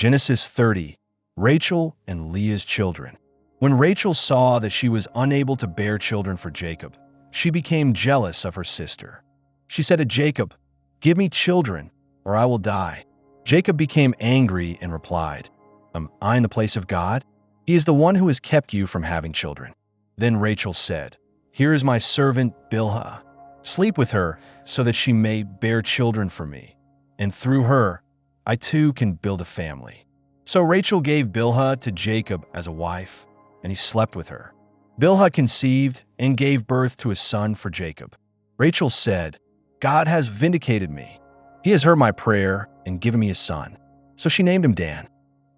Genesis 30. Rachel and Leah's children. When Rachel saw that she was unable to bear children for Jacob, she became jealous of her sister. She said to Jacob, "Give me children, or I will die." Jacob became angry and replied, "Am I in the place of God? He is the one who has kept you from having children." Then Rachel said, "Here is my servant Bilhah. Sleep with her so that she may bear children for me, and through her I too can build a family." So Rachel gave Bilhah to Jacob as a wife, and he slept with her. Bilhah conceived and gave birth to a son for Jacob. Rachel said, "God has vindicated me. He has heard my prayer and given me a son." So she named him Dan.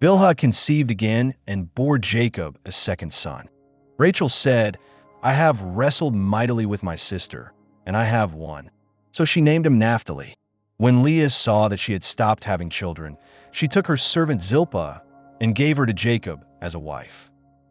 Bilhah conceived again and bore Jacob a second son. Rachel said, "I have wrestled mightily with my sister, and I have won." So she named him Naphtali. When Leah saw that she had stopped having children, she took her servant Zilpah and gave her to Jacob as a wife.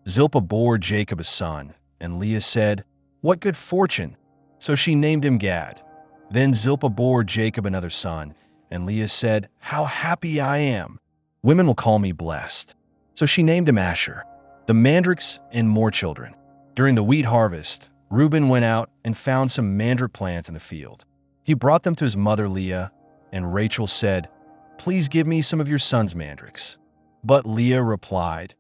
Zilpah bore Jacob a son, and Leah said, "What good fortune!" So she named him Gad. Then Zilpah bore Jacob another son, and Leah said, "How happy I am! Women will call me blessed." So she named him Asher. The mandrakes and more children. During the wheat harvest, Reuben went out and found some mandrake plants in the field. He brought them to his mother Leah, and Rachel said, "Please give me some of your son's mandrakes." But Leah replied,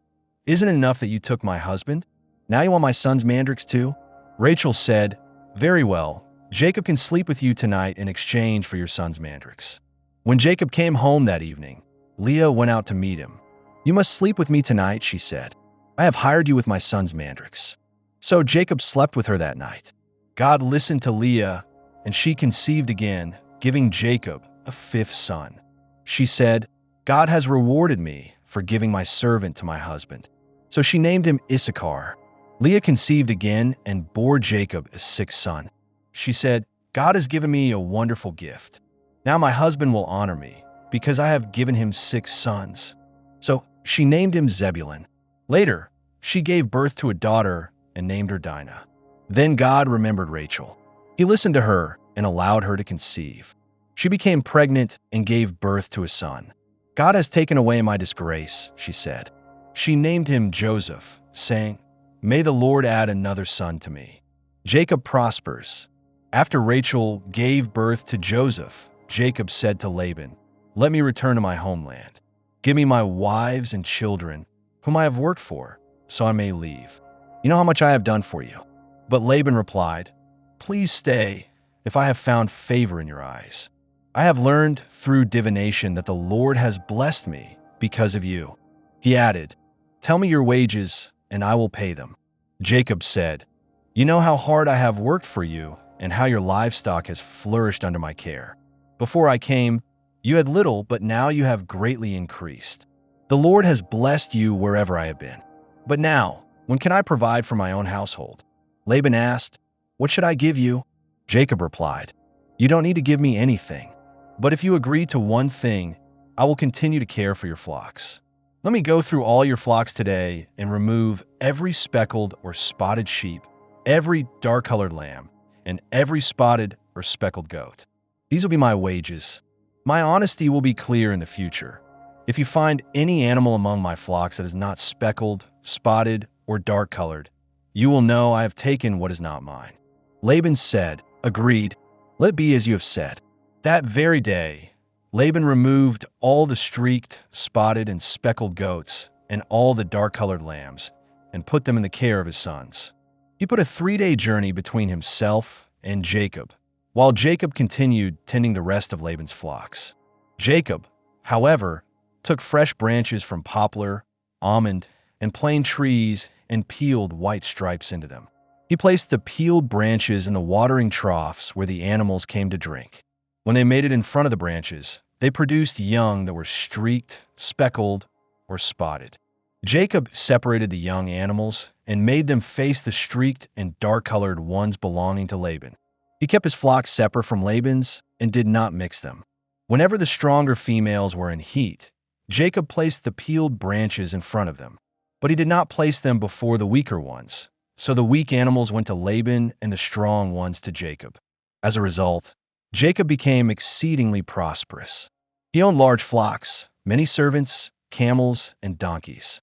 "Isn't it enough that you took my husband? Now you want my son's mandrakes too?" Rachel said, "Very well, Jacob can sleep with you tonight in exchange for your son's mandrakes." When Jacob came home that evening, Leah went out to meet him. "You must sleep with me tonight," she said. "I have hired you with my son's mandrakes." So Jacob slept with her that night. God listened to Leah, and she conceived again, giving Jacob a fifth son. She said, "God has rewarded me for giving my servant to my husband." So she named him Issachar. Leah conceived again and bore Jacob a sixth son. She said, "God has given me a wonderful gift. Now my husband will honor me, because I have given him 6 sons." So she named him Zebulun. Later, she gave birth to a daughter and named her Dinah. Then God remembered Rachel. He listened to her and allowed her to conceive. She became pregnant and gave birth to a son. "God has taken away my disgrace," she said. She named him Joseph, saying, "May the Lord add another son to me." Jacob prospers. After Rachel gave birth to Joseph, Jacob said to Laban, "Let me return to my homeland. Give me my wives and children, whom I have worked for, so I may leave. You know how much I have done for you." But Laban replied, "Please stay, if I have found favor in your eyes. I have learned through divination that the Lord has blessed me because of you." He added, "Tell me your wages, and I will pay them." Jacob said, "You know how hard I have worked for you, and how your livestock has flourished under my care. Before I came, you had little, but now you have greatly increased. The Lord has blessed you wherever I have been. But now, when can I provide for my own household?" Laban asked, "What should I give you?" Jacob replied, "You don't need to give me anything. But if you agree to one thing, I will continue to care for your flocks. Let me go through all your flocks today and remove every speckled or spotted sheep, every dark-colored lamb, and every spotted or speckled goat. These will be my wages. My honesty will be clear in the future. If you find any animal among my flocks that is not speckled, spotted, or dark-colored, you will know I have taken what is not mine." Laban said, "Agreed. Let it be as you have said." That very day, Laban removed all the streaked, spotted, and speckled goats and all the dark-colored lambs and put them in the care of his sons. He put a 3-day journey between himself and Jacob, while Jacob continued tending the rest of Laban's flocks. Jacob, however, took fresh branches from poplar, almond, and plane trees and peeled white stripes into them. He placed the peeled branches in the watering troughs where the animals came to drink. When they made it in front of the branches, they produced young that were streaked, speckled, or spotted. Jacob separated the young animals and made them face the streaked and dark-colored ones belonging to Laban. He kept his flock separate from Laban's and did not mix them. Whenever the stronger females were in heat, Jacob placed the peeled branches in front of them, but he did not place them before the weaker ones. So the weak animals went to Laban and the strong ones to Jacob. As a result, Jacob became exceedingly prosperous. He owned large flocks, many servants, camels, and donkeys.